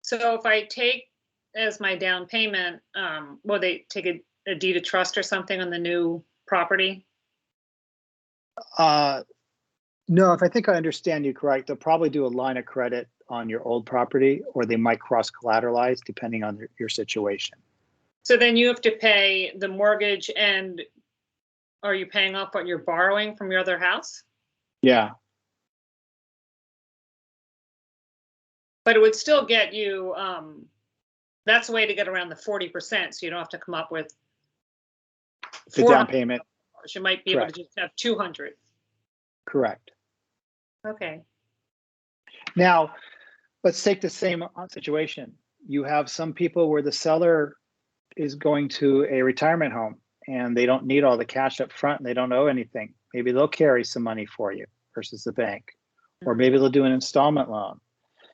So if I take as my down payment, will they take a deed of trust or something on the new property? No, if I think I understand you correct, they'll probably do a line of credit on your old property, or they might cross-collateralize depending on your situation. So then you have to pay the mortgage, and are you paying off what you're borrowing from your other house? Yeah. But it would still get you, that's a way to get around the 40%, so you don't have to come up with The down payment. You might be able to just have 200. Correct. Okay. Now, let's take the same situation. You have some people where the seller is going to a retirement home and they don't need all the cash up front and they don't owe anything. Maybe they'll carry some money for you versus the bank, or maybe they'll do an installment loan.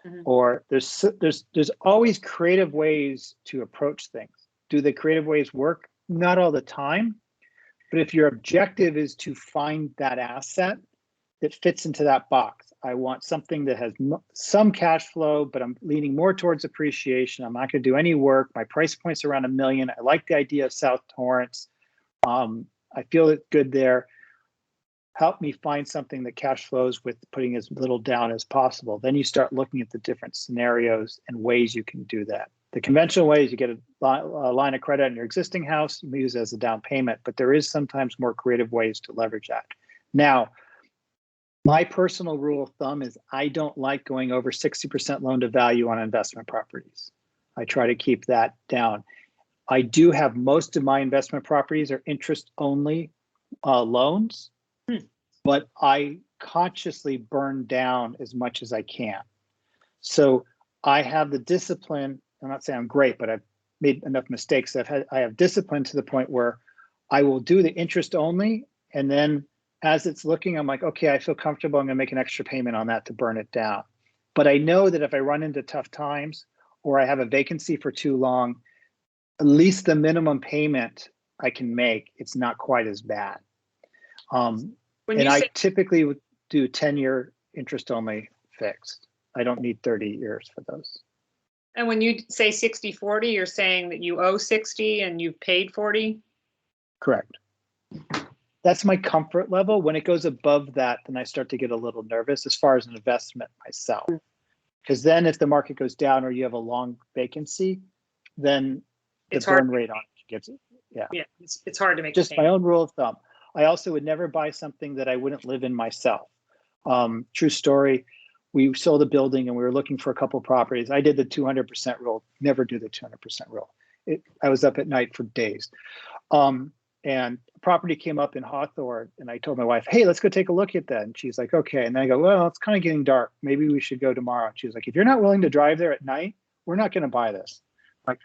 Mm-hmm. Or there's always creative ways to approach things. Do the creative ways work? Not all the time, but if your objective is to find that asset that fits into that box, I want something that has some cash flow, but I'm leaning more towards appreciation. I'm not going to do any work. My price point's around $1 million. I like the idea of South Torrance. I feel it's good there. Help me find something that cash flows with putting as little down as possible. Then you start looking at the different scenarios and ways you can do that. The conventional way is you get a line of credit on your existing house, you use it as a down payment, but there is sometimes more creative ways to leverage that. Now, my personal rule of thumb is I don't like going over 60% loan to value on investment properties. I try to keep that down. I do have most of my investment properties are interest-only loans, but I consciously burn down as much as I can. So I have the discipline. I'm not saying I'm great, but I've made enough mistakes that I have discipline to the point where I will do the interest only, and then as it's looking, I'm like, okay, I feel comfortable. I'm going to make an extra payment on that to burn it down. But I know that if I run into tough times or I have a vacancy for too long, at least the minimum payment I can make, it's not quite as bad. And I typically would do 10-year interest only fixed. I don't need 30 years for those. And when you say 60-40, you're saying that you owe 60 and you've paid 40? Correct. That's my comfort level. When it goes above that, then I start to get a little nervous as far as an investment myself. Because then if the market goes down or you have a long vacancy, then the burn rate on it gets it. Yeah. Yeah, it's hard to make. Just my own rule of thumb. I also would never buy something that I wouldn't live in myself. True story. We sold a building and we were looking for a couple properties. I did the 200% rule. Never do the 200% rule. I was up at night for days. And a property came up in Hawthorne, and I told my wife, hey, let's go take a look at that. And she's like, okay. And then I go, well, it's kind of getting dark. Maybe we should go tomorrow. And she's like, if you're not willing to drive there at night, we're not going to buy this. I'm like,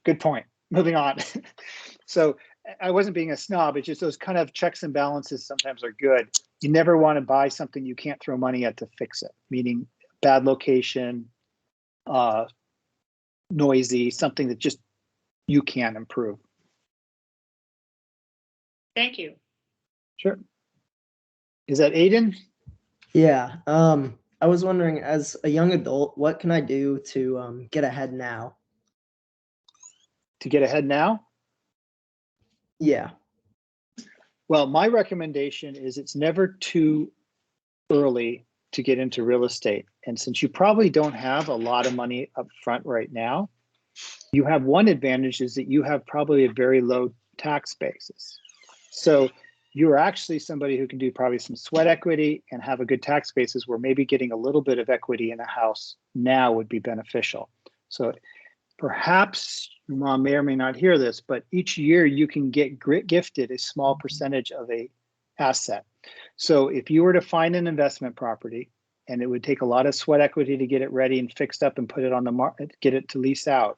good point. Moving on. So I wasn't being a snob. It's just those kind of checks and balances sometimes are good. You never want to buy something you can't throw money at to fix it, meaning bad location, noisy, something that just you can improve. Thank you. Sure. Is that Aiden? Yeah. I was wondering, as a young adult, what can I do to get ahead now? To get ahead now? Yeah. Well, my recommendation is it's never too early to get into real estate. And since you probably don't have a lot of money up front right now, you have one advantage is that you have probably a very low tax basis. So you're actually somebody who can do probably some sweat equity and have a good tax basis where maybe getting a little bit of equity in a house now would be beneficial. So perhaps your mom may or may not hear this, but each year you can get gifted a small percentage of a asset. So if you were to find an investment property and it would take a lot of sweat equity to get it ready and fixed up and put it on the market, get it to lease out,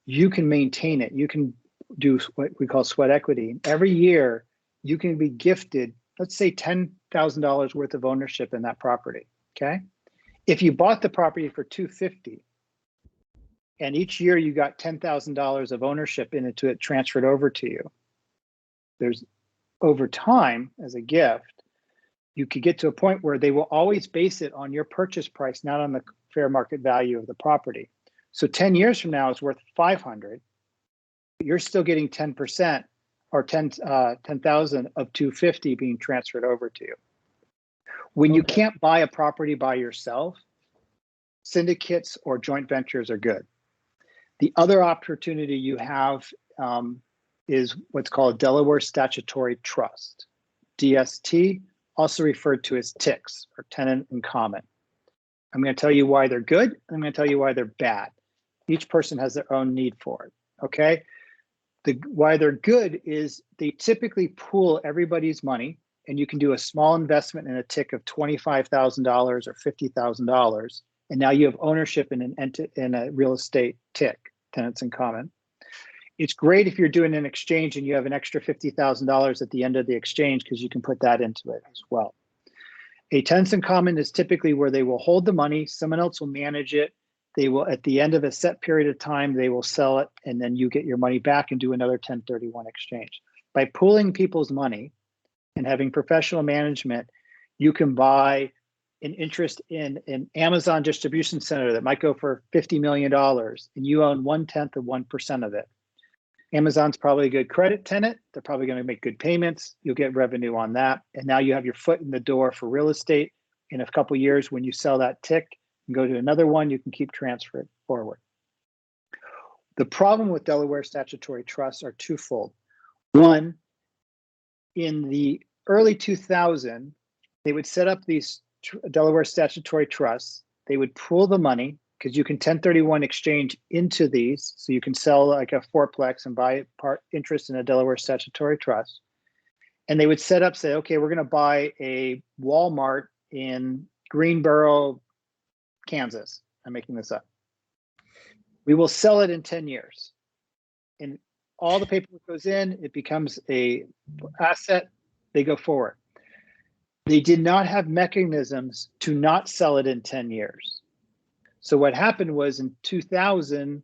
you can maintain it. You can do what we call sweat equity. Every year you can be gifted, let's say $10,000 worth of ownership in that property. Okay. If you bought the property for $250 and each year you got $10,000 of ownership into it transferred over to you, there's over time as a gift, you could get to a point where they will always base it on your purchase price, not on the fair market value of the property. So 10 years from now it's worth 500. You're still getting 10% or 10,000 of 250 being transferred over to you. When you can't buy a property by yourself, syndicates or joint ventures are good. The other opportunity you have is what's called Delaware Statutory Trust, DST, also referred to as TICs or tenant in common. I'm going to tell you why they're good, and I'm going to tell you why they're bad. Each person has their own need for it, okay? Why they're good is they typically pool everybody's money, and you can do a small investment in a TIC of $25,000 or $50,000, and now you have ownership in a real estate TIC, tenants in common. It's great if you're doing an exchange and you have an extra $50,000 at the end of the exchange because you can put that into it as well. A tenants in common is typically where they will hold the money, someone else will manage it. They will, at the end of a set period of time, they will sell it, and then you get your money back and do another 1031 exchange. By pooling people's money and having professional management, you can buy an interest in an Amazon distribution center that might go for $50 million, and you own 1/10 of 1% of it. Amazon's probably a good credit tenant. They're probably going to make good payments. You'll get revenue on that. And now you have your foot in the door for real estate. In a couple of years, when you sell that TIC and go to another one, you can keep transferring forward. The problem with Delaware statutory trusts are twofold. One, in the early 2000s, they would set up these Delaware statutory trusts. They would pool the money because you can 1031 exchange into these. So you can sell like a fourplex and buy part interest in a Delaware statutory trust. And they would set up, say, okay, we're going to buy a Walmart in Greenboro, Kansas. I'm making this up. We will sell it in 10 years. And all the paperwork goes in, it becomes a asset, they go forward. They did not have mechanisms to not sell it in 10 years. So what happened was in 2000,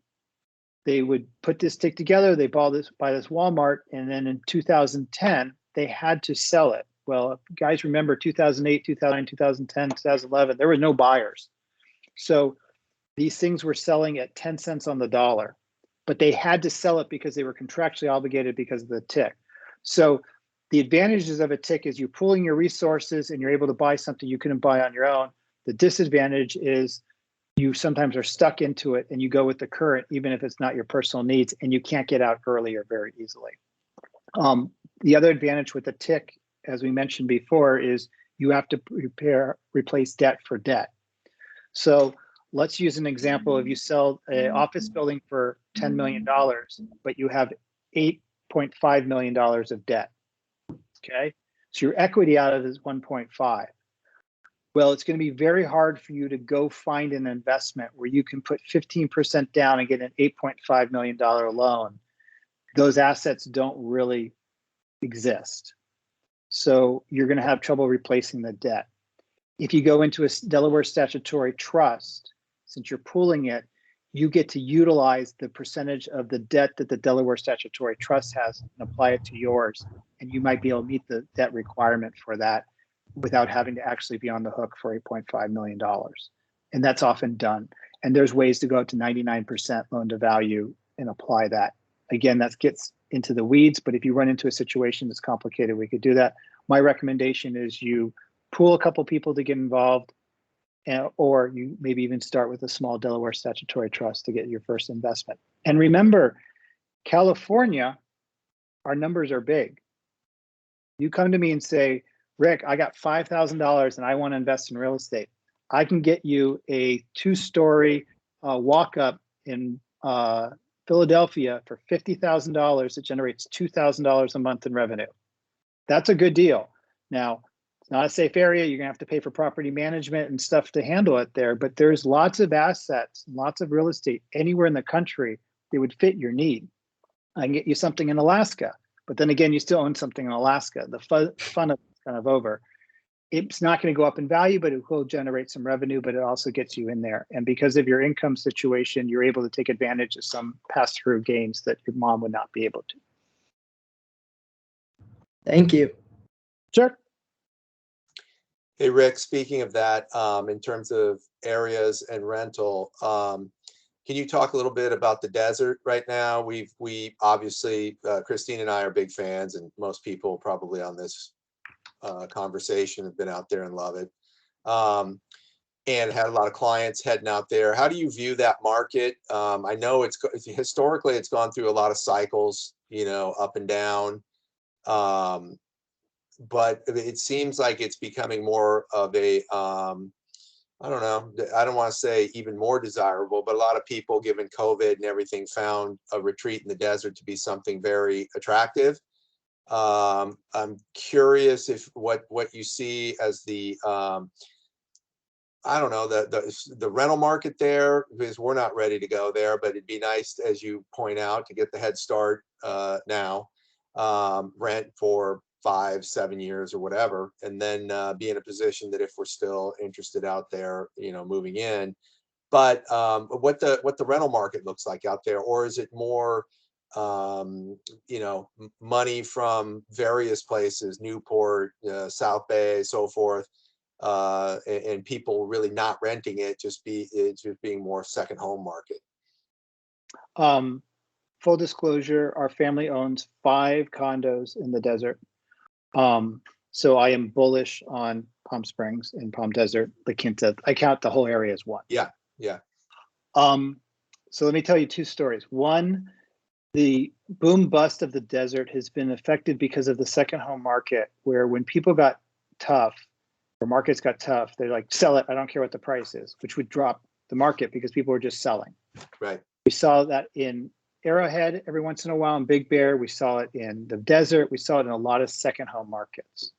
they would put this tick together, they buy this Walmart, and then in 2010, they had to sell it. Well, if you guys remember 2008, 2009, 2010, 2011, there were no buyers. So these things were selling at 10 cents on the dollar, but they had to sell it because they were contractually obligated because of the tick. So the advantages of a tick is you're pooling your resources and you're able to buy something you couldn't buy on your own. The disadvantage is you sometimes are stuck into it and you go with the current, even if it's not your personal needs, and you can't get out early or very easily. The other advantage with the tick, as we mentioned before, is you have to replace debt for debt. So let's use an example. If you sell an office building for $10 million, but you have $8.5 million of debt, okay? So your equity out of it is 1.5. Well, it's going to be very hard for you to go find an investment where you can put 15% down and get an $8.5 million loan. Those assets don't really exist. So you're going to have trouble replacing the debt. If you go into a Delaware statutory trust, since you're pooling it, you get to utilize the percentage of the debt that the Delaware statutory trust has and apply it to yours. And you might be able to meet the debt requirement for that without having to actually be on the hook for $8.5 million. And that's often done. And there's ways to go up to 99% loan to value and apply that. Again, that gets into the weeds, but if you run into a situation that's complicated, we could do that. My recommendation is you pool a couple people to get involved, or you maybe even start with a small Delaware statutory trust to get your first investment. And remember, California, our numbers are big. You come to me and say, Rick, I got $5,000 and I want to invest in real estate. I can get you a 2-story walk-up in Philadelphia for $50,000 that generates $2,000 a month in revenue. That's a good deal. Now, it's not a safe area. You're gonna have to pay for property management and stuff to handle it there, but there's lots of assets, lots of real estate anywhere in the country that would fit your need. I can get you something in Alaska, but then again, you still own something in Alaska. The fun of it's kind of over. It's not going to go up in value, but it will generate some revenue, but it also gets you in there. And because of your income situation, you're able to take advantage of some pass-through gains that your mom would not be able to. Thank you. Sure. Hey, Rick, speaking of that, in terms of areas and rental, can you talk a little bit about the desert right now? We obviously, Christine and I are big fans, and most people probably on this conversation have been out there and love it, and had a lot of clients heading out there. How do you view that market? I know it's historically it's gone through a lot of cycles, you know, up and down, but it seems like it's becoming more of a I don't know, I don't want to say even more desirable, but a lot of people, given COVID and everything, found a retreat in the desert to be something very attractive. I'm curious if what you see as the I don't know, the rental market there, because we're not ready to go there, but it'd be nice, as you point out, to get the head start now, rent for 5-7 years or whatever, and then be in a position that if we're still interested out there, you know, moving in. But what the rental market looks like out there, or is it more you know, money from various places, Newport, South Bay, so forth, and people really not renting it, just being more second home market? Full disclosure, our family owns 5 condos in the desert. So I am bullish on Palm Springs and Palm Desert, the Koontz. I count the whole area as one. Yeah, yeah. So let me tell you 2 stories. One, the boom bust of the desert has been affected because of the second home market, where when people got tough, or markets got tough, they're like, sell it, I don't care what the price is, which would drop the market because people were just selling. Right. We saw that in Arrowhead every once in a while, in Big Bear. We saw it in the desert. We saw it in a lot of second home markets.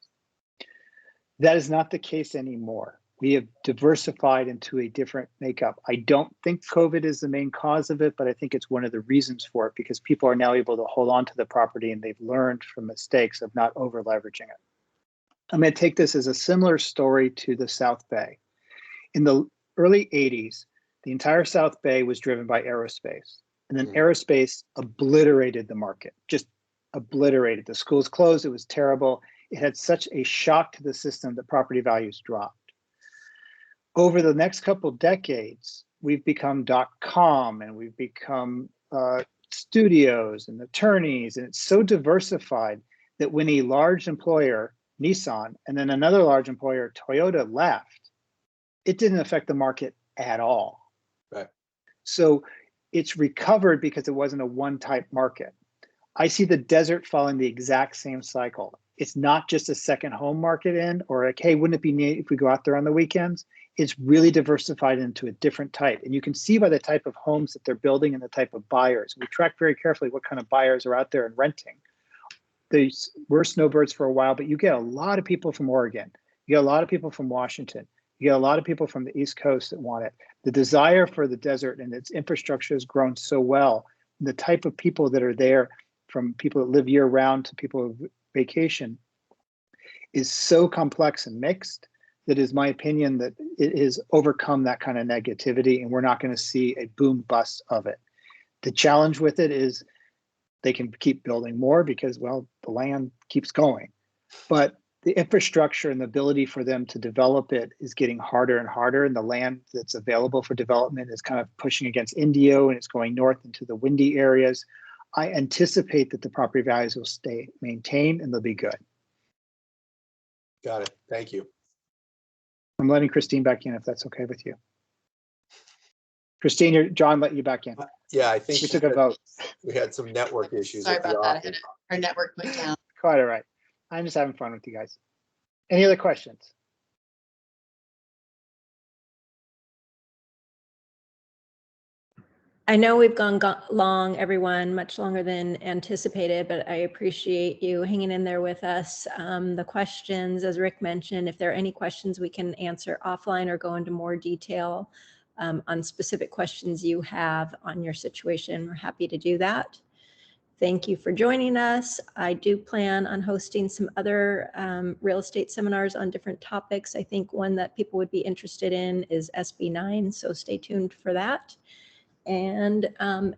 That is not the case anymore. We have diversified into a different makeup. I don't think COVID is the main cause of it, but I think it's one of the reasons for it because people are now able to hold on to the property and they've learned from mistakes of not over leveraging it. I'm going to take this as a similar story to the South Bay. In the early 80s, the entire South Bay was driven by aerospace. And then aerospace obliterated the market, just obliterated. The schools closed. It was terrible. It had such a shock to the system that property values dropped. Over the next couple of decades, we've become .com and we've become studios and attorneys. And it's so diversified that when a large employer, Nissan, and then another large employer, Toyota, left, it didn't affect the market at all. Right. So it's recovered because it wasn't a one-type market. I see the desert following the exact same cycle. It's not just a second home market in, or like, hey, wouldn't it be neat if we go out there on the weekends? It's really diversified into a different type. And you can see by the type of homes that they're building and the type of buyers. We track very carefully what kind of buyers are out there and renting. These were snowbirds for a while, but you get a lot of people from Oregon. You get a lot of people from Washington. You get a lot of people from the East Coast that want it. The desire for the desert and its infrastructure has grown so well. The type of people that are there, from people that live year round to people who vacation, is so complex and mixed that is my opinion that it has overcome that kind of negativity and we're not going to see a boom bust of it. The challenge with it is they can keep building more because, well, the land keeps going. But the infrastructure and the ability for them to develop it is getting harder and harder. And the land that's available for development is kind of pushing against Indio and it's going north into the windy areas. I anticipate that the property values will stay maintained and they'll be good. Got it. Thank you. I'm letting Christine back in if that's okay with you. Christine, John let you back in. Yeah, I think We took a vote. we had some network issues. Sorry at the about that. I office. had our network went down. Quite all right. I'm just having fun with you guys. Any other questions? I know we've gone long, everyone, much longer than anticipated, but I appreciate you hanging in there with us. The questions, as Rick mentioned, if there are any questions we can answer offline or go into more detail on specific questions you have on your situation, we're happy to do that. Thank you for joining us. I do plan on hosting some other real estate seminars on different topics. I think one that people would be interested in is SB 9, so stay tuned for that. And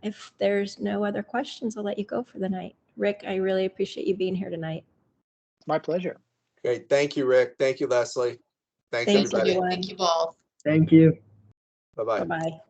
if there's no other questions, I'll let you go for the night. Rick, I really appreciate you being here tonight. It's my pleasure. Great. Thank you, Rick. Thank you, Leslie. Thanks, Thanks, everybody. everyone. Thank you both. Thank you. Bye-bye. Bye-bye.